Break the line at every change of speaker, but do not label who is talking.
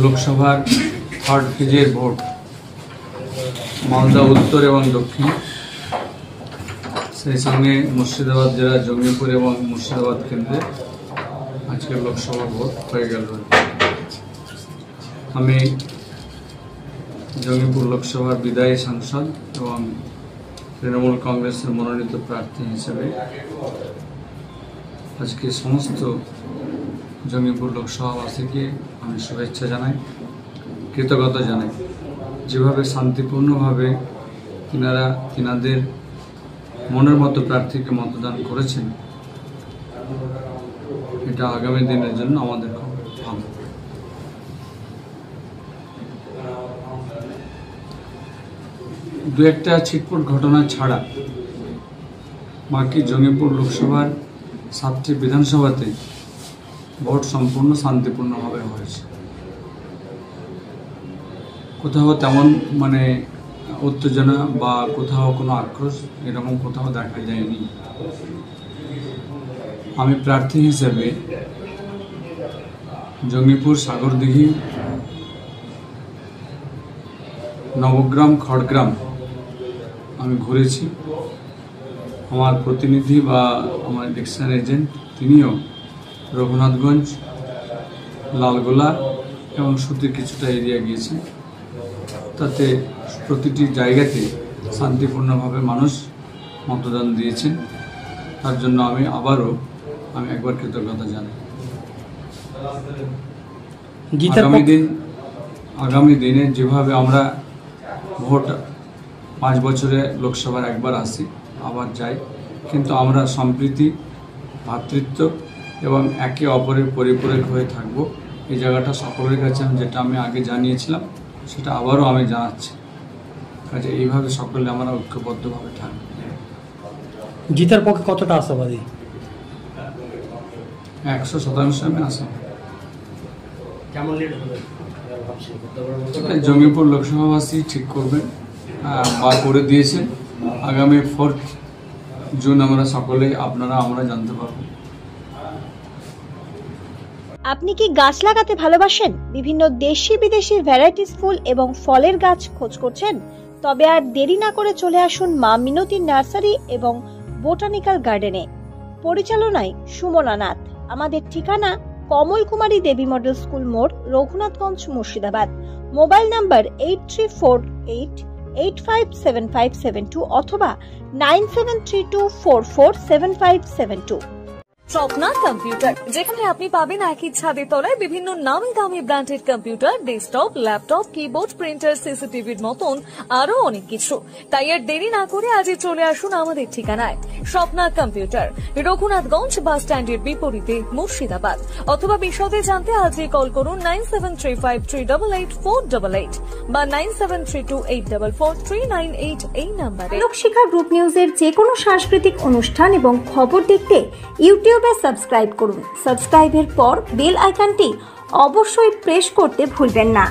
লোকসভার থার্ড ফেজের ভোট মালদা উত্তর এবং দক্ষিণ, সেই সঙ্গে মুর্শিদাবাদ জেলা জঙ্গিপুর এবং মুর্শিদাবাদ কেন্দ্রে আজকে লোকসভা ভোট হয়ে গেল। আমি জঙ্গিপুর লোকসভার বিদায়ী সাংসদ এবং তৃণমূল কংগ্রেসের মনোনীত প্রার্থী হিসেবে আজকে সমস্ত জঙ্গিপুর লোকসভাবাসীকে আমি শুভেচ্ছা জানাই, কৃতজ্ঞতা জানাই। যেভাবে শান্তিপূর্ণভাবে তিনাদের মনের মতো প্রার্থীকে মতদান করেছেন, এটা আগামী দিনের জন্য আমাদের খুব ভালো। দু একটা ছিটপুট ঘটনা ছাড়া বাকি জঙ্গিপুর লোকসভার 7টি বিধানসভাতে ভোট সম্পূর্ণ শান্তিপূর্ণভাবে হয়েছে। কোথাও তেমন উত্তেজনা বা কোথাও কোনো আক্রোশ এরকম কোথাও দেখা যায়নি। আমি প্রার্থী হিসেবে জঙ্গিপুর, সাগরদিঘি, নবগ্রাম, খড়গ্রাম আমি ঘুরেছি। আমার প্রতিনিধি বা আমার ইলেকশন এজেন্ট তিনিও রঘুনাথগঞ্জ, লালগোলা এবং সুতির কিছুটা এরিয়া গিয়েছেন। তাতে প্রতিটি জায়গাতে শান্তিপূর্ণভাবে মানুষ মতদান দিয়েছেন। তার জন্য আমি একবার কৃতজ্ঞতা জানাই। আগামী দিনে যেভাবে আমরা ভোট 5 বছরে লোকসভার একবার আসি, আবার যাই, কিন্তু আমরা সম্প্রীতি, ভ্রাতৃত্ব এবং একে অপরের পরিপূরক হয়ে থাকব। এই জায়গাটা সকলের কাছে যেটা আমি আগে জানিয়েছিলাম সেটা আবারও আমি জানাচ্ছি। কাজে এইভাবে সকলে আমরা ঐক্যবদ্ধভাবে থাকব।
জিতার পক্ষে কতটা আশাবাদী?
100% আমি আশাবাদী। জঙ্গিপুর লোকসভাবাসী ঠিক করবেন বা করে দিয়েছেন। আগামী 4 জুন আমরা সকলে আমরা জানতে পারবো।
আপনি কি গাছ লাগাতে ভালোবাসেন? বিভিন্ন দেশি বিদেশি ভ্যারাইটিস ফুল এবং ফলের গাছ খোঁজ করছেন? তবে আর দেরি না করে চলে আসুন মা মিনতি নার্সারি এবং বোটানিক্যাল গার্ডেনে। পরিচালনায় সুমনা নাথ। আমাদের ঠিকানা কমল কুমারী দেবী মডেল স্কুল মোড়, রঘুনাথগঞ্জ, মুর্শিদাবাদ। মোবাইল নাম্বার 8348857572 অথবা 9732447572।
স্বপ্না কম্পিউটার, যেখানে আপনি পাবেন একই ছাদের তলায় বিভিন্ন নামি দামি branded computer, desktop, laptop, keyboard, printer, সিসিটিভির মতন আরো অনেক কিছু। তাই আর দেরি না করে আজই চলে আসুন আমাদের ঠিকানায়। স্বপ্না কম্পিউটার, রঘুনাথগঞ্জ বাস স্ট্যান্ডের বিপরীতে, মুর্শিদাবাদ। অথবা বিশদে জানতে আজই কল করুন 9735388488 বা 9732844398 এই নাম্বারে।
লোকশিক্ষা গ্রুপ নিউজের যে কোনো সাংস্কৃতিক অনুষ্ঠান এবং খবর দেখতে ইউটিউবে সাবস্ক্রাইব করুন। সাবস্ক্রাইবের পর বেল আইকনটি অবশ্যই প্রেস করতে ভুলবেন না।